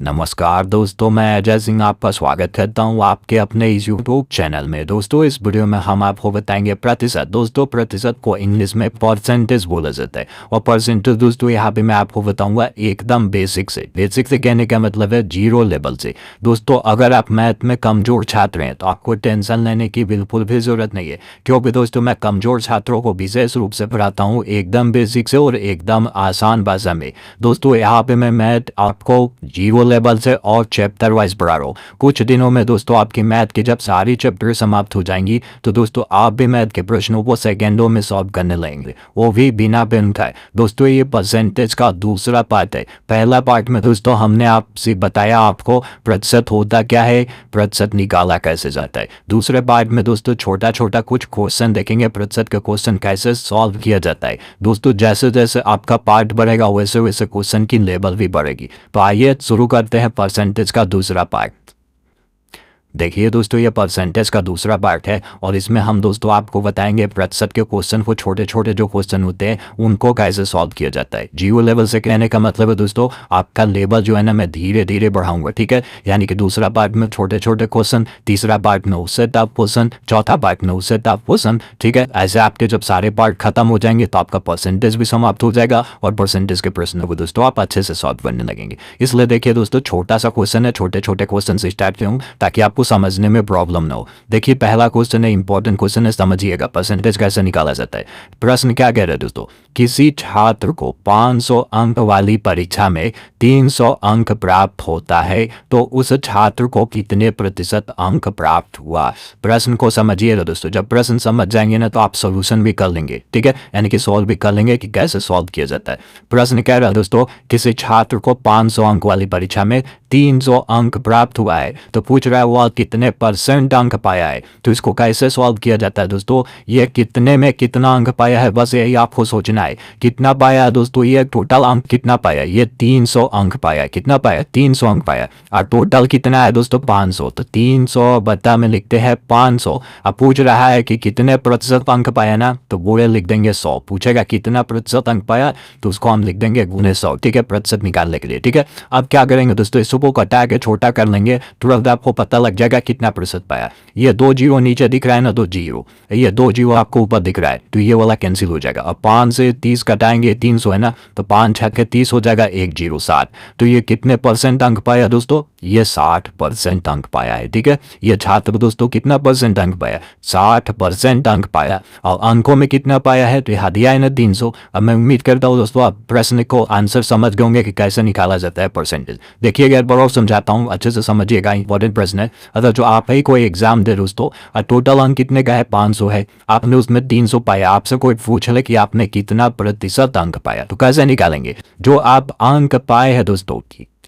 नमस्कार दोस्तों, मैं अजय सिंह आपका स्वागत करता हूं आपके अपने इस यूट्यूब चैनल में। दोस्तों, इस वीडियो में हम आपको बताएंगे प्रतिशत। दोस्तों, प्रतिशत को इंग्लिश में परसेंटेज बोला जाता है और परसेंटेज दोस्तों यहाँ पे मैं आपको बताऊंगा एकदम बेसिक से कहने का मतलब है जीरो लेवल से। दोस्तों, अगर आप मैथ में कमजोर छात्र हैं तो आपको टेंशन लेने की बिल्कुल भी जरूरत नहीं है, क्योंकि दोस्तों मैं कमजोर छात्रों को विशेष रूप से पढ़ाता हूँ एकदम बेसिक से और एकदम आसान भाषा में। दोस्तों, यहाँ पे मैं मैथ आपको जीरो लेवल से और चैप्टर वाइज पढ़ा रहा हूँ। कुछ दिनों में दोस्तों आपकी मैथ की जब सारी चैप्टर समाप्त हो जाएंगी तो दोस्तों आप भी मैथ के प्रश्नों को सेकेंडों में सॉल्व करने लगेंगे, वो भी बिना पेन उठाए। दोस्तों, ये परसेंटेज का दूसरा पार्ट है। पहला पार्ट में दोस्तों हमने आपसे बताया आपको प्रतिशत होता क्या है, प्रतिशत निकाला कैसे जाता है। दूसरे पार्ट में दोस्तों छोटा छोटा कुछ क्वेश्चन देखेंगे, प्रतिशत के क्वेश्चन कैसे सॉल्व किया जाता है। दोस्तों, जैसे जैसे आपका पार्ट बढ़ेगा वैसे वैसे क्वेश्चन की लेवल भी बढ़ेगी। तो आइए शुरू करते हैं परसेंटेज का दूसरा पार्ट। देखिए दोस्तों, ये परसेंटेज का दूसरा पार्ट है और इसमें हम दोस्तों आपको बताएंगे प्रतिशत के क्वेश्चन को, छोटे छोटे जो क्वेश्चन होते हैं उनको कैसे सॉल्व किया जाता है। जीरो लेवल से कहने का मतलब है दोस्तों आपका लेवल जो है ना मैं धीरे धीरे बढ़ाऊंगा, ठीक है। यानी कि दूसरा पार्ट में छोटे छोटे क्वेश्चन, तीसरा पार्ट में उससे टफ क्वेश्चन, चौथा पार्ट में उससे टफ क्वेश्चन, ठीक है। ऐसे आपके जब सारे पार्ट खत्म हो जाएंगे तो आपका परसेंटेज भी समाप्त हो जाएगा और परसेंटेज के प्रश्नों को दोस्तों आप अच्छे से सॉल्व करने लगेंगे। इसलिए देखिए दोस्तों, छोटा सा क्वेश्चन है, छोटे छोटे क्वेश्चन से स्टार्ट करूँ ताकि आपको समझने में प्रॉब्लम ना हो। देखिए पहला क्वेश्चन है, इंपॉर्टेंट क्वेश्चन है, समझिएगा परसेंटेज कैसे निकाला जाता है। प्रश्न क्या कह रहे हैं दोस्तों, किसी छात्र को 500 अंक वाली परीक्षा में 300 अंक प्राप्त होता है तो उस छात्र को कितने प्रतिशत अंक प्राप्त हुआ। प्रश्न को समझिएगा दोस्तों, जब प्रश्न समझ जाएंगे ना तो आप सोल्यूशन भी कर लेंगे, ठीक है, यानी कि सॉल्व भी कर लेंगे कि कैसे सॉल्व किया जाता है। प्रश्न कह रहा है दोस्तों, किसी छात्र को 500 अंक वाली परीक्षा में 300 अंक प्राप्त हुआ है तो पूछ रहा है वह कितने परसेंट अंक पाया है। तो इसको कैसे सॉल्व किया जाता है दोस्तों, ये कितने में कितना अंक पाया है बस यही आपको सोचना है। कितना पाया दोस्तों, ये टोटल अंक कितना पाया, ये 300 अंक पाया। कितना पाया, 300 अंक पाया। और टोटल कितना है दोस्तों, 500। तो 300 बटा में लिखते हैं 500। अब पूछ रहा है कि कितने प्रतिशत अंक पाया ना, तो बोले लिख देंगे 100। पूछेगा कितना प्रतिशत अंक पाया तो उसको हम लिख देंगे गुने 100, ठीक है, प्रतिशत निकालने के लिए, ठीक है। अब क्या करेंगे दोस्तों, इसको कटा के छोटा कर लेंगे, तुरंत आपको पता लग जाएगा कितना प्रतिशत पाया। ये 2 जीरो नीचे दिख रहा है ना, 2 जीरो, ये 2 जीरो आपको ऊपर दिख रहा है तो ये वाला कैंसिल हो जाएगा। अब 5 से 30 कटाएंगे, 300 है ना, तो 5 छक्के 30 हो जाएगा, 1 जीरो 60। तो ये कितने परसेंट अंक पाया दोस्तों, ये 60% अंक पाया है, ठीक है। ये छात्र दोस्तों कितना परसेंट अंक पाया, 60% अंक पाया। और अंकों में कितना पाया है तो यहाँ दिया है ना 300। अब मैं उम्मीद करता हूँ दोस्तों आप प्रश्न को आंसर समझ गए होंगे कि कैसे निकाला जाता है परसेंटेज। देखिएगा एक बार और समझाता हूँ, अच्छे से समझिएगा, इंपॉर्टेंट प्रश्न है। अगर जो आप ही कोई एग्जाम दे दोस्तों और टोटल अंक कितने का है, 500 है, आपने उसमें 300 पाया, आपसे कोई पूछ ले कि आपने कितना प्रतिशत अंक पाया, तो कैसे निकालेंगे। जो आप अंक पाए हैं दोस्तों,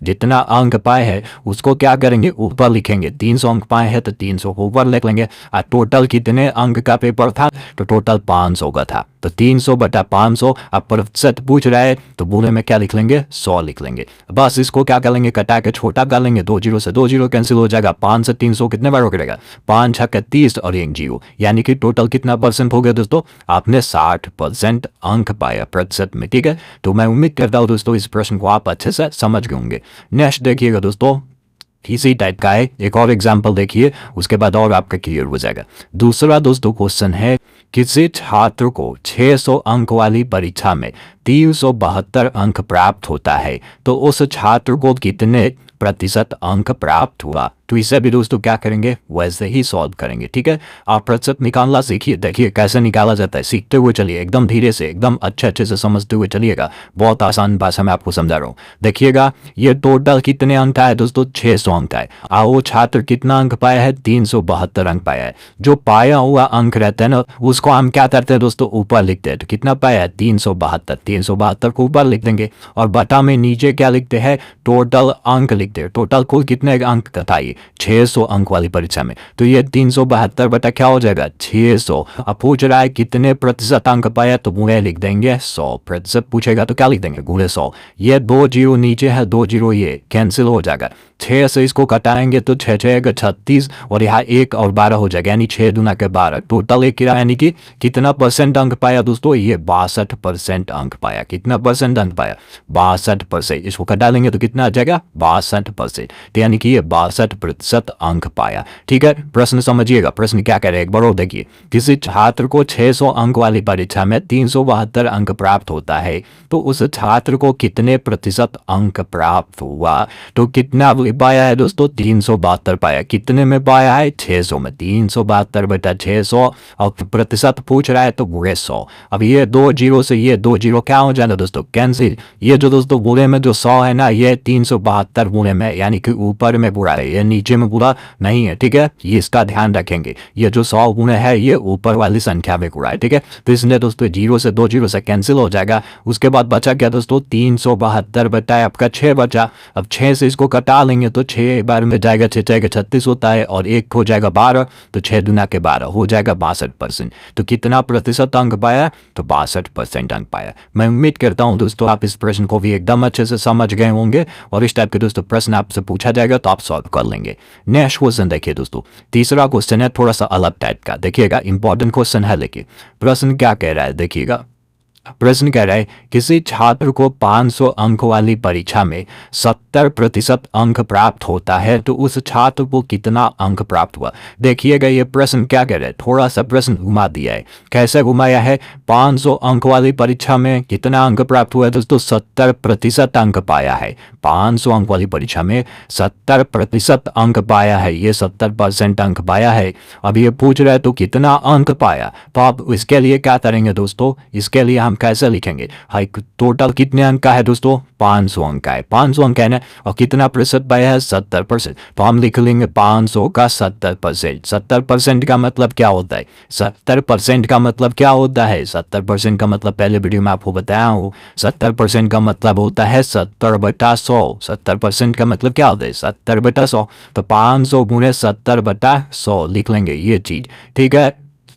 जितना अंक पाए हैं उसको क्या करेंगे, ऊपर लिखेंगे। 300 अंक पाए हैं तो 300 को ऊपर लिख लेंगे। और टोटल कितने अंक का पेपर था, तो टोटल 500 का था, तो 300 बटा 500। अब प्रतिशत पूछ रहा है तो बोले में क्या लिख लेंगे, 100 लिख लेंगे। बस इसको क्या कर लेंगे, कटा के छोटा कर लेंगे, 2 जीरो से 2 जीरो कैंसिल हो जाएगा। 5 से 300 कितने बार हो जाएगा, 5 छक्के 30 और 1 जीरो, यानी कि टोटल कितना परसेंट हो गया दोस्तों, आपने 60% अंक पाया प्रतिशत में, ठीक है। तो मैं उम्मीद करता हूँ दोस्तों इस प्रश्न को आप अच्छे से समझ गए होंगे। नेक्स्ट देखिएगा दोस्तों, इसी टाइप का है, एक और एग्जाम्पल देखिए, उसके बाद और आपका क्लियर हो जाएगा। दूसरा दोस्तों क्वेश्चन है, किसी छात्र को 600 अंक वाली परीक्षा में 372 अंक प्राप्त होता है तो उस छात्र को कितने प्रतिशत अंक प्राप्त हुआ। तो इसे भी दोस्तों क्या करेंगे, वैसे ही सॉल्व करेंगे, ठीक है। आप प्रतिशत निकालना सीखिए, देखिए कैसे निकाला जाता है, सीखते हुए चलिए, एकदम धीरे से, एकदम अच्छे से समझते हुए चलिएगा। बहुत आसान भाषा में आपको समझा रहा हूँ। देखिएगा ये टोटल कितने अंक है दोस्तों, 600 अंक है। और वो छात्र कितना अंक पाया है, 372 अंक पाया है। जो पाया हुआ अंक रहता है ना उसको हम क्या करते हैं दोस्तों, ऊपर लिखते हैं। तो कितना पाया है, 372, 372 को ऊपर लिख देंगे और बटा में नीचे क्या लिखते हैं, टोटल अंक लिखते हैं। टोटल कुल कितने अंक का था, ये 600 अंक वाली परीक्षा में, तो ये 372 बटा क्या हो जाएगा, 600। अब पूछ रहा है कितने प्रतिशत अंक पाया, तो गुणे लिख देंगे 100। प्रतिशत पूछेगा तो क्या लिख देंगे, गुणे 100। ये 2 जीरो नीचे है, 2 जीरो ये कैंसिल हो जाएगा। 6 से इसको घटाएंगे तो 6 6 का 36 और यहाँ 1 और 12 हो जाएगा, यानी 6 दूना के 12, टोटल एक यानी कि कितना परसेंट अंक पाया दोस्तों, ये 62% अंक पाया। कितना परसेंट अंक पाया, 62%। इसको घटा लेंगे तो कितना आ जाएगा, 62%, तो यानी कि ये 62% अंक पाया। ठीक है, प्रश्न समझिएगा, प्रश्न क्या कह रहे हैं एक बार और देखिए। किसी छात्र को 600 अंक वाली परीक्षा में 372 अंक प्राप्त होता है तो उस छात्र को कितने प्रतिशत अंक प्राप्त हुआ। तो कितना पाया है दोस्तों, 372 पाया। कितने में पाया है, 600 में। 372 बटा 600 और प्रतिशत पूछ रहा है तो पूरे 100। अब ये 2 जीरो से ये 2 जीरो क्या हो जाएगा दोस्तों, कैंसिल। ये जो दोस्तों बुरे में जो 100 है ना, ये 372 बुरे में, यानी कि ऊपर में बुरा है, ये नीचे में बुरा नहीं है। ठीक है, ये इसका ध्यान रखेंगे। ये जो 100 गुणे है ये ऊपर वाली संख्या में बुरा है। ठीक है, तो इसलिए दोस्तों 0 से 2 जीरो से कैंसिल हो जाएगा। उसके बाद बचा क्या दोस्तों, 372 बटा आपका 6 बचा। अब 6 से इसको कटा लेंगे तो 6 बार में जाएगा, 6 6 36 होता है, और 1 हो जाएगा 12, तो 6 दूना के 12 हो जाएगा 62%। तो कितना प्रतिशत अंक पाया, तो 62% अंक पाया। मैं उम्मीद करता हूं दोस्तों आप इस प्रश्न को भी एकदम अच्छे से समझ गए होंगे, और इस टाइप के दोस्तों प्रश्न आपसे पूछा जाएगा तो आप सॉल्व कर लेंगे। नेक्स्ट क्वेश्चन देखिए दोस्तों, तीसरा क्वेश्चन है थोड़ा सा अलग टाइप का, देखिएगा इंपॉर्टेंट क्वेश्चन है। लेकिन प्रश्न क्या कह रहा है देखिएगा, प्रश्न कह रहा है किसी छात्र को 500 अंक वाली परीक्षा में 70% अंक प्राप्त होता है तो उस छात्र को कितना अंक प्राप्त हुआ। देखिएगा ये प्रश्न क्या कह रहा है, थोड़ा सा प्रश्न घुमा दिया है। कैसे घुमाया है, 500 अंक वाली परीक्षा में कितना अंक प्राप्त हुआ है दोस्तों, 70% अंक पाया है। 500 अंक वाली परीक्षा में 70% अंक पाया है, ये 70% अंक पाया है। अब ये पूछ रहा है तो कितना अंक पाया, तो आप इसके लिए क्या करेंगे दोस्तों, इसके लिए हम कैसे लिखेंगे, हाई टोटल कितने अंक का है दोस्तों, 500 अंक का है। 500 अंक है ना, और कितना प्रतिशत पाया है, 70%, तो हम लिख लेंगे 500 का 70%। 70% का मतलब क्या होता है, 70% का मतलब क्या होता है, 70% का मतलब पहले वीडियो में आपको बताया हूँ, 70% का मतलब होता है 70 बटा 100। 70% का मतलब क्या होता है, 70 बटा 100, तो 500 गुणे 70 बटा 100 लिख लेंगे ये चीज। ठीक है,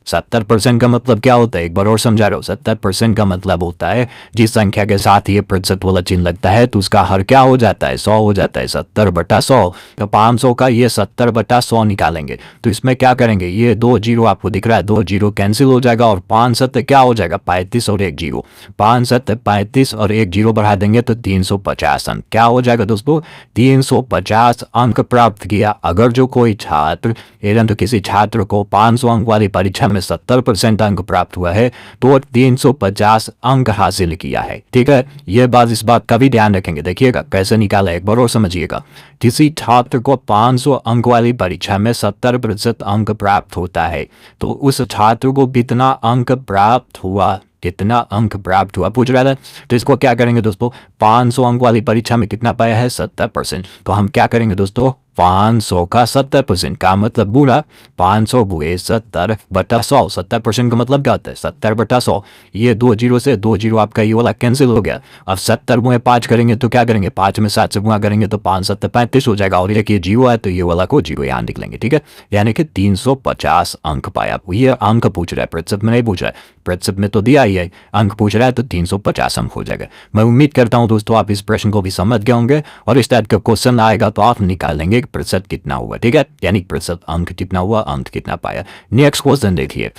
70% का मतलब क्या होता है, एक बार और समझा रहा हूँ। 70% का मतलब होता है जिस संख्या के साथ ये प्रतिशत वाला चिन्ह लगता है तो उसका हर क्या हो जाता है, 100 हो जाता है। 70 बटा 100, तो 500 का ये 70 बटा 100 निकालेंगे तो इसमें क्या करेंगे, ये 2 जीरो आपको दिख रहा है, 2 जीरो कैंसिल हो जाएगा, और 5 7 क्या हो जाएगा, 35 और 1 जीरो, 5 7 35 और 1 जीरो बढ़ा देंगे तो 350 अंक क्या हो जाएगा दोस्तों, 350 अंक प्राप्त किया। अगर जो कोई छात्र तो किसी छात्र को 500 अंक वाली परीक्षा में 70% अंक प्राप्त हुआ है तो 350 अंक हासिल किया है। ठीक है, ये बात, इस बात का भी ध्यान रखेंगे। देखिएगा कैसे निकाला है, एक बार और समझिएगा। किसी छात्र को 500 अंक वाली परीक्षा में 70% अंक प्राप्त होता है तो उस छात्र को कितना अंक प्राप्त हुआ, कितना अंक प्राप्त हुआ पूछ रहा था। तो इसको क्या करेंगे दोस्तों, 500 अंक वाली परीक्षा में कितना पाया है, 70%, तो हम क्या करेंगे दोस्तों, 500 का 70% का मतलब बुरा, 500 बुरे 70 बटा 100। 70% का मतलब क्या होता है, 70 बटा 100। ये 2 जीरो से 2 जीरो आपका ये वाला कैंसिल हो गया। अब 70 बुए 5 करेंगे तो क्या करेंगे, 5 में 7 से गुणा करेंगे तो 5 7 35 हो जाएगा, और ये जीरो है तो ये वाला को जीरो यहाँ लिख लेंगे। ठीक है, यानी कि 350 अंक पाया। ये अंक पूछ रहा है, प्रतिशत में नहीं पूछ रहा है, प्रतिशत में तो दिया ही है, अंक पूछ रहा है तो 350 अंक हो जाएगा। मैं उम्मीद करता हूँ दोस्तों आप इस प्रश्न को भी समझ गए होंगे, और इस टाइप का क्वेश्चन आएगा तो आप निकाल लेंगे प्रतिशत कितना हुआ। ठीक है, यानी प्रतिशत अंक कितना हुआ, अंक कितना पाया। नेक्स्ट क्वेश्चन देखिए,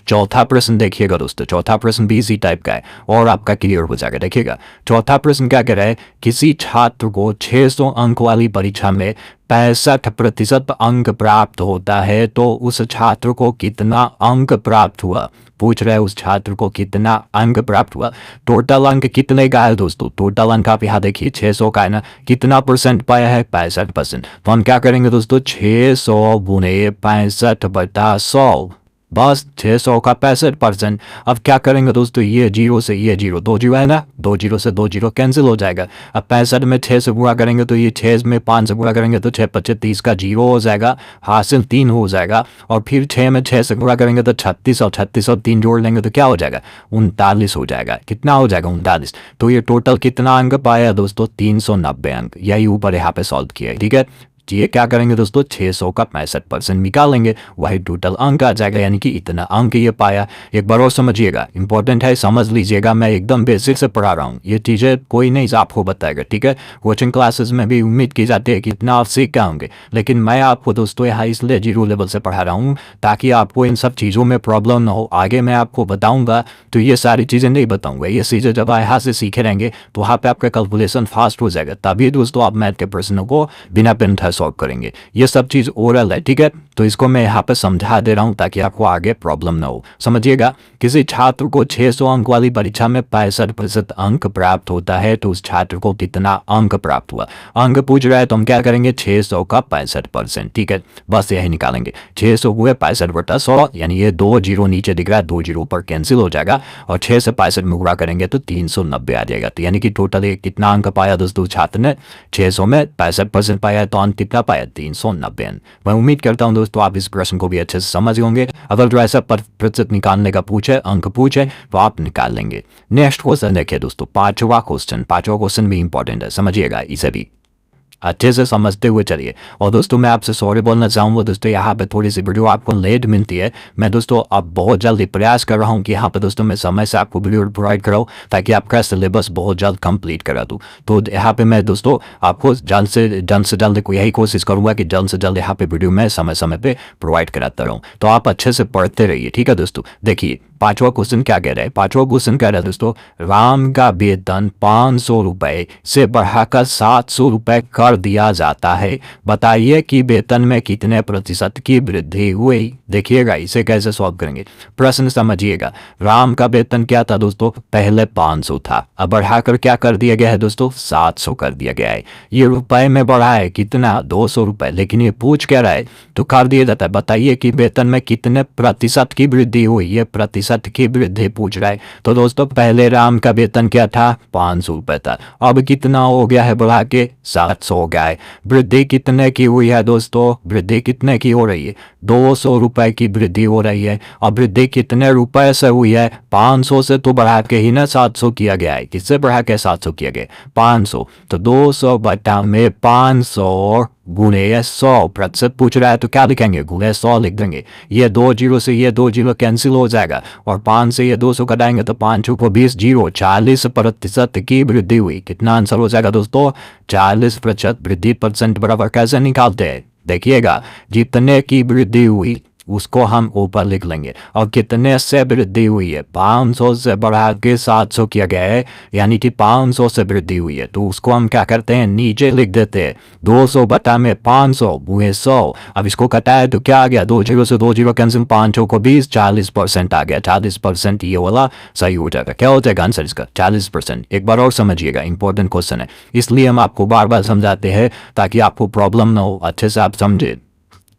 चौथा प्रश्न देखिएगा दोस्तों। चौथा प्रश्न भी इसी टाइप का है और आपका क्लियर हो जाएगा। देखिएगा चौथा प्रश्न क्या कह रहा है, किसी छात्र को 600 अंक वाली परीक्षा में 65% अंक प्राप्त होता है तो उस छात्र को कितना अंक प्राप्त हुआ। पूछ रहा है उस छात्र को कितना अंक प्राप्त हुआ। टोटल अंक कितने का है दोस्तों, टोटल अंक आप यहाँ देखिए 600 का है ना, कितना परसेंट पाया है, 65%। तो हम क्या करेंगे दोस्तों, 600 गुने 65 बटा 100, बस 600 का 65%। अब क्या करेंगे दोस्तों, ये जीरो से ये जीरो, 2 जीरो है ना, 2 जीरो से 2 जीरो कैंसिल हो जाएगा। अब 65 में 6 से गुणा करेंगे तो ये 6 में 5 से गुणा करेंगे तो 6 25 30 का जीरो हो जाएगा, हासिल 3 हो जाएगा। और फिर 6 में 6 से गुणा करेंगे तो 36, और 36 और 3 जोड़ लेंगे तो क्या हो जाएगा, 39 हो जाएगा। कितना हो जाएगा, 39। तो ये टोटल कितना अंक पाया दोस्तों, 390 अंक। यही ऊपर यहाँ पे सॉल्व किया है। ठीक है, ये क्या करेंगे दोस्तों, 600 का 65% निकालेंगे, वही टोटल अंक आ जाएगा, यानी कि इतना अंक ये पाया। एक बार और समझिएगा, इंपॉर्टेंट है, समझ लीजिएगा, मैं एकदम बेसिक से पढ़ा रहा हूँ, ये चीज़ें कोई नहीं आपको बताएगा, ठीक है। कोचिंग क्लासेस में भी उम्मीद की जाती है कि इतना आप सीख के होंगे, लेकिन मैं आपको दोस्तों यहाँ इसलिए 0 लेवल से पढ़ा रहा हूँ ताकि आपको इन सब चीज़ों में प्रॉब्लम ना हो। आगे मैं आपको बताऊँगा तो ये सारी चीज़ें नहीं बताऊँगा, ये चीज़ें जब यहाँ से सीखे रहेंगे तो वहाँ पे आपका कैलकुलेशन फास्ट हो जाएगा, तभी दोस्तों आप मैथ के प्रश्नों को बिना पेन उठाए सॉल्व करेंगे। ये सब चीज़ ओरल है, ठीक है, तो इसको मैं यहाँ पे समझा दे रहा हूँ ताकि आपको आगे प्रॉब्लम ना हो। समझिएगा, किसी छात्र को 600 अंक वाली परीक्षा में 65% अंक प्राप्त होता है तो उस छात्र को कितना अंक प्राप्त हुआ, अंक पूछ रहा है तो हम क्या करेंगे, 600 का 65%, ठीक है, बस यही निकालेंगे। 600 हुए 65/100, यानी ये 2 जीरो नीचे दिख रहा है, 2 जीरो पर कैंसिल हो जाएगा और 6 से 65 में गुणा करेंगे तो 390 आ जाएगा। तो यानी कि टोटल ये कितना अंक पाया दोस्तों छात्र ने, 600 में 65% पाया, तो अंक कितना पाया, 390। मैं उम्मीद करता हूं दोस्तों आप इस प्रश्न को भी अच्छे से समझ होंगे। अगर जो ऐसा प्रतिशत निकालने का पूछे, अंक पूछे, तो आप निकाल लेंगे। नेक्स्ट क्वेश्चन देखिए दोस्तों, पांचवा क्वेश्चन भी इंपॉर्टेंट है, समझिएगा, इसे भी अच्छे से समझते हुए चलिए। और दोस्तों मैं आपसे सॉरी बोलना चाहूँगा दोस्तों, यहाँ पे थोड़ी सी वीडियो आपको लेट मिलती है। मैं दोस्तों अब बहुत जल्दी प्रयास कर रहा हूँ कि यहाँ पे दोस्तों मैं समय से आपको वीडियो प्रोवाइड कराऊँ ताकि आपका सिलेबस बहुत जल्द कंप्लीट करा दूँ। तो यहाँ पे मैं दोस्तों आपको जल्द से जल्द यही कोशिश करूँगा कि जल्द से जल्द यहाँ पे वीडियो मैं समय समय पे प्रोवाइड कराता रहूँ। तो आप अच्छे से पढ़ते रहिए, ठीक है दोस्तों। देखिए पांचवा क्वेश्चन क्या कह रहा है, पांचवा क्वेश्चन कह रहा है दोस्तों, राम का वेतन 500 रुपए से बढ़ाकर 700 रुपए कर दिया जाता है, बताइए कि वेतन में कितने प्रतिशत की वृद्धि हुई। देखिएगा इसे कैसे सॉल्व करेंगे, प्रश्न समझिएगा। राम का वेतन क्या था दोस्तों, पहले 500 था, अब बढ़ाकर क्या कर दिया गया है दोस्तों, 700 कर दिया गया है। ये रुपए में बढ़ा है कितना, 200 रुपए, लेकिन ये पूछ क्या रहा है तो कर दिया जाता है, बताइए कि वेतन में कितने प्रतिशत की वृद्धि हुई, ये प्रतिशत की वृद्धि पूछ रहा है। तो दोस्तों पहले राम का वेतन क्या था, 500 रुपए था, अब कितना हो गया है, बढ़ा के 700 हो गया है। वृद्धि कितने की हुई है दोस्तों, वृद्धि कितने की हो रही है, 200 रुपए की वृद्धि हो रही है। अब वृद्धि कितने रुपए से हुई है, 500 से तो बढ़ा के ही ना 700 किया गया है, किससे बढ़ा के 700 किया गया, 500, तो 200 बटा में 500 गुणे 100 प्रतिशत पूछ रहा है तो क्या लिखेंगे, गुणे 100 लिख देंगे। ये 2 जीरो से ये 2 जीरो कैंसिल हो जाएगा और 5 से ये 200 घटाएंगे तो 5 को 20 जीरो, 40% की वृद्धि हुई। कितना आंसर हो जाएगा दोस्तों, 40% वृद्धि। परसेंट बराबर कैसे निकालते हैं, देखिएगा, जितने की वृद्धि हुई उसको हम ऊपर लिख लेंगे और कितने से वृद्धि हुई है, 500 से बढ़ा के 700 किया गया है, यानी कि 500 से वृद्धि हुई है, तो उसको हम क्या करते हैं, नीचे लिख देते हैं, 200 बटा में 500 गुणे 100। अब इसको कटाए तो क्या आ गया, 2 जीरो से 2 जीरो कैंसिल, 5 को 20, 40% आ गया, 40% ये वाला सही हो जाएगा। क्या हो जाएगा आंसर इसका, 40%। एक बार और समझिएगा, इंपॉर्टेंट क्वेश्चन है, इसलिए हम आपको बार बार समझाते हैं ताकि आपको प्रॉब्लम ना हो, अच्छे से आप समझे।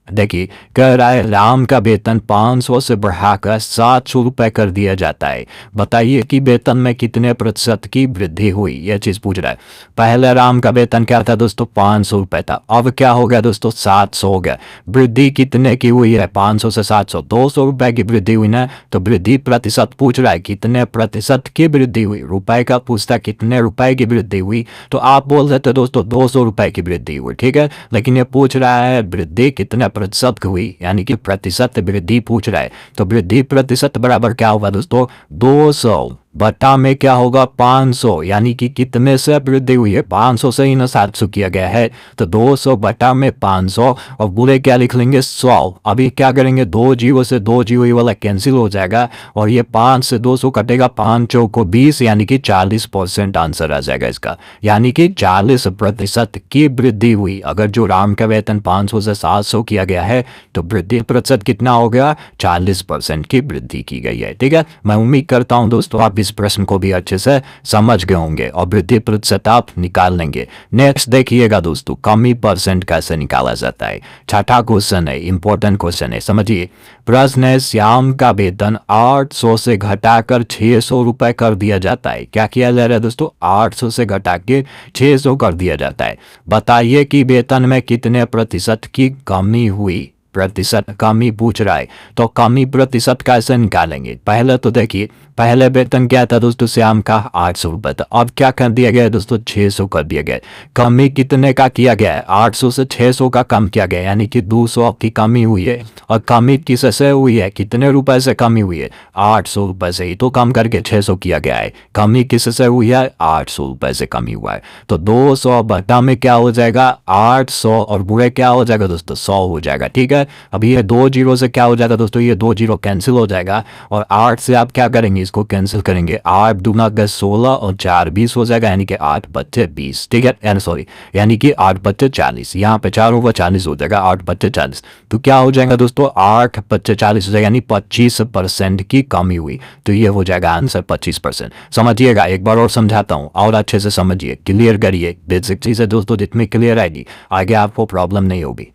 देखिए कह रहा है राम का वेतन 500 से बढ़ाकर 700 रुपए कर दिया जाता है, बताइए कि वेतन में कितने प्रतिशत की वृद्धि हुई, यह चीज पूछ रहा है। पहले राम का वेतन क्या था दोस्तों, 500 रुपए था, अब क्या हो गया दोस्तों, 700 हो गया। वृद्धि कितने की हुई है, 500 से 700, 200 रुपए की वृद्धि हुई ना, तो वृद्धि प्रतिशत पूछ रहा है, कितने प्रतिशत की वृद्धि हुई, रुपए का पूछता कितने रुपए की वृद्धि हुई, तो आप बोल देते दोस्तों 200 रुपए की वृद्धि हुई, ठीक है, लेकिन ये पूछ रहा है वृद्धि कितने प्रतिशत की हुई, यानी कि प्रतिशत वृद्धि पूछ रहा है। तो वृद्धि प्रतिशत बराबर क्या होगा दोस्तों, 200 बटा में क्या होगा, 500, यानी कि कितने से वृद्धि हुई है, 500 से ही ना 700 किया गया है, तो 200 बटा में 500 और बुरे क्या लिख लेंगे, 100। अभी क्या करेंगे, 2 जीरो से 2 जीरो ये वाला कैंसिल हो जाएगा और ये 5 से 200 कटेगा, 5 को 20, यानी कि 40% आंसर आ जाएगा इसका, यानी कि 40% की वृद्धि हुई। अगर जो राम का वेतन 500 से 700 किया गया है तो वृद्धि प्रतिशत कितना हो गया, 40% की वृद्धि की गई है, ठीक है। मैं उम्मीद करता हूं दोस्तों आप इस प्रश्न को भी अच्छे से समझ गए होंगे और वृद्धि प्रतिशत आप निकाल लेंगे। नेक्स्ट देखिएगा दोस्तों, कमी परसेंट कैसे निकाला जाता है। छठा क्वेश्चन है, इंपॉर्टेंट क्वेश्चन है, समझिए। प्रश्न है, श्याम का वेतन 800 से घटाकर 600 रुपए कर दिया जाता है, क्या किया जा रहा है दोस्तों, 800 से घटा के 600 कर दिया जाता है, बताइए कि वेतन में कितने प्रतिशत की कमी हुई। प्रतिशत कमी पूछ रहा है तो कमी प्रतिशत कैसे निकालेंगे, पहले तो देखिए पहले वेतन क्या था दोस्तों श्याम का 800 रुपये था, अब क्या कर दिया गया है दोस्तों 600 कर दिया गया है। कमी कितने का किया गया है, 800 से 600 का कम किया गया है, यानी कि 200 की कमी हुई है। और कमी किससे हुई है, कितने रुपए से कमी हुई है, 800 रुपये से ही तो कम करके 600 किया गया है। कमी किससे हुई है, 800 रुपये से कमी हुआ है। तो 200 बटा में क्या हो जाएगा 800 और बुरे क्या हो जाएगा दोस्तों 100 हो जाएगा। ठीक है, अब ये 2 जीरो से क्या हो जाएगा दोस्तों, ये 2 जीरो कैंसिल हो जाएगा और 8 से आप क्या करेंगे, इसको कैंसिल करेंगे। 8 दूना 10 16 और 4 20 हो जाएगा, यानी कि 8 बच्चे 20। ठीक है, यानी सॉरी यानी कि 8 बच्चे 40, यहाँ पे 4 होगा 40 हो जाएगा, 8 बच्चे 40। तो क्या हो जाएगा दोस्तों 8 बच्चे 40 हो जाएगा, यानी 25% की कमी हुई। तो ये हो जाएगा आंसर 25%। समझिएगा, एक बार और समझाता हूँ और अच्छे से समझिए, क्लियर करिए। बेसिक चीज़ है दोस्तों, जितनी क्लियर आएगी आगे आपको प्रॉब्लम नहीं होगी।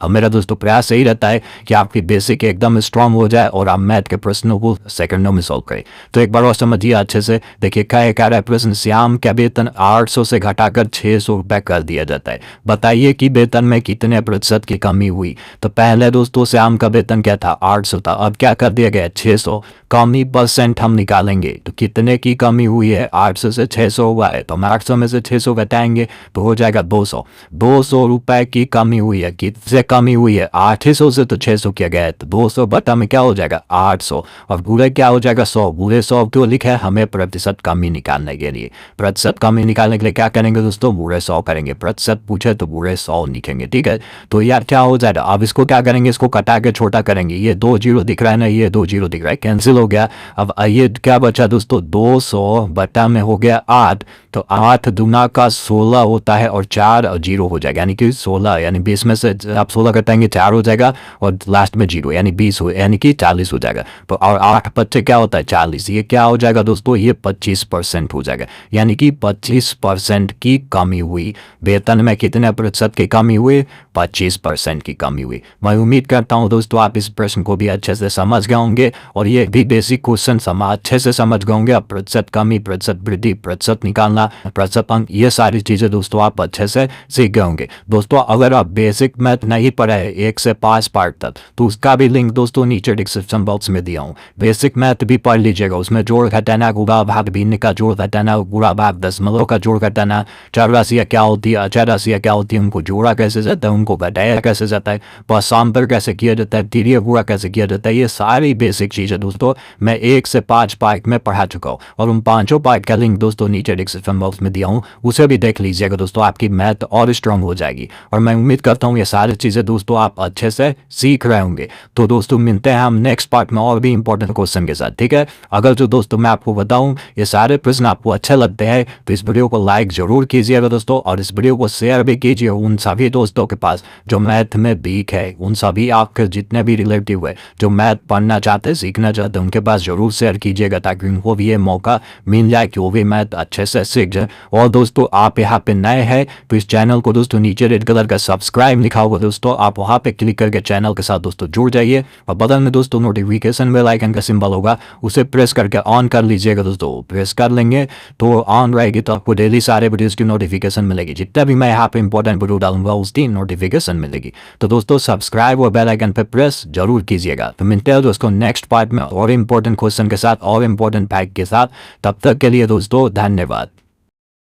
अब मेरा दोस्तों प्रयास यही रहता है कि आपकी बेसिक एकदम स्ट्रांग हो जाए और आप मैथ के प्रश्नों को सेकंडों में सॉल्व करें। तो एक बार और समझिए अच्छे से, देखिए क्या कह रहा है प्रश्न, श्याम का वेतन 800 से घटाकर 600 रुपये कर दिया जाता है, बताइए कि वेतन में कितने प्रतिशत की कमी हुई। तो पहले दोस्तों श्याम का वेतन क्या था 800 था, अब क्या कर दिया गया 600। कमी परसेंट हम निकालेंगे तो कितने की कमी हुई है, 800 से 600 हुआ है, तो हम 800 में से 600 घटाएंगे तो हो जाएगा 200। 200 रुपये की कमी हुई है, कितने कमी हुई है 800 से तो 600 किया गया है, तो 200 बटा में क्या हो जाएगा 800 और बुरे क्या हो जाएगा 100। बुरे 100 क्यों लिखा है, हमें प्रतिशत कमी निकालने के लिए। प्रतिशत कमी निकालने के लिए क्या करेंगे दोस्तों, बुरे 100 करेंगे। प्रतिशत पूछे तो बुरे 100 लिखेंगे। ठीक है, तो यार क्या हो जाएगा, अब इसको क्या करेंगे, इसको कटा के छोटा करेंगे। ये 2 जीरो दिख रहा है ना, ये 2 जीरो दिख रहा है, कैंसिल हो गया। अब ये क्या बचा दोस्तों 200 बटा में हो गया 8, तो 8 दूना का 16 होता है और 4 और 0 हो जाएगा, यानी कि 16, यानी 20 में से आप 16 घटाएंगे 4 हो जाएगा और लास्ट में 0 यानी 20 हो, यानी कि 40 हो जाएगा। तो और 8 बच्चे क्या होता है 40, ये क्या हो जाएगा दोस्तों, ये 25% हो जाएगा, यानी कि 25% की कमी हुई। वेतन में कितने प्रतिशत की कमी हुई, 25% की कमी हुई। मैं उम्मीद करता हूँ दोस्तों आप इस प्रश्न को भी अच्छे से समझ गए होंगे और ये भी बेसिक क्वेश्चन अच्छे से समझ गए होंगे। अब प्रतिशत कमी, प्रतिशत वृद्धि, प्रतिशत निकालना, प्रतिशत अंक, ये सारी चीजें दोस्तों आप अच्छे से सीख गए होंगे। दोस्तों अगर आप बेसिक मैथ नहीं पढ़े 1 से 5 पार्ट तक, तो उसका भी लिंक दोस्तों नीचे डिस्क्रिप्शन बॉक्स में दिया हूँ। बेसिक मैथ भी पढ़ लीजिएगा, उसमें जोड़ घटाना, गुणा भाग, भिन्न का जोड़ घटाना, गुणा भाग, दशमलव का जोड़ घटाना, चार राशियाँ क्या होती है, अचर राशियाँ क्या होती है, उनको जोड़ा कैसे जाता है, उनको घटाया कैसे जाता है, पक्षांतर कैसे किया जाता है, तिर्यक गुणा कैसे किया जाता है, ये सारी बेसिक चीज़ें दोस्तों मैं 1 से 5 पार्ट में पढ़ा चुका हूँ और उन 5 पार्ट का लिंक दोस्तों नीचे डिस्क्रिप्शन बॉक्स में दिया हूँ, उसे भी देख लीजिएगा दोस्तों। आपकी मैथ और स्ट्रांग हो जाएगी और मैं उम्मीद करता हूँ ये सारी चीज़ें दोस्तों आप अच्छे से सीख रहे होंगे। तो दोस्तों मिलते हैं हम नेक्स्ट पार्ट में और भी इंपॉर्टेंट क्वेश्चन के साथ। ठीक है, अगर जो दोस्तों मैं आपको बताऊं ये सारे प्रश्न आपको अच्छे लगते हैं तो इस वीडियो को लाइक जरूर कीजिएगा दोस्तों और इस वीडियो को शेयर भी कीजिए उन सभी दोस्तों के पास जो मैथ में वीक है, उन सभी आपके जितने भी रिलेटिव है जो मैथ पढ़ना चाहते हैं, सीखना चाहते हैं, उनके पास जरूर शेयर कीजिएगा ताकि उनको भी ये मौका मिल जाए कि वो भी मैथ अच्छे से सीख जाए। और दोस्तों आप यहाँ पे नए हैं तो इस चैनल को दोस्तों नीचे रेड कलर का सब्सक्राइब लिखा होगा दोस्तों, आप वहाँ पे क्लिक करके चैनल के साथ दोस्तों जुड़ जाइए और बगल में दोस्तों नोटिफिकेशन बेल आइकन का सिंबल होगा, उसे प्रेस करके ऑन कर लीजिएगा दोस्तों। प्रेस कर लेंगे तो ऑन रहेगी तो आपको डेली सारे वीडियोस की नोटिफिकेशन मिलेगी, जितना भी मैं यहाँ पे इंपॉर्टेंट वीडियो डालूंगा उसकी नोटिफिकेशन मिलेगी। तो दोस्तों सब्सक्राइब और बेल आइकन पे प्रेस जरूर कीजिएगा। तो मिलते हैं दोस्तों नेक्स्ट पार्ट में और इंपॉर्टेंट क्वेश्चन के साथ और इंपॉर्टेंट फैक्ट के साथ, तब तक के लिए दोस्तों धन्यवाद।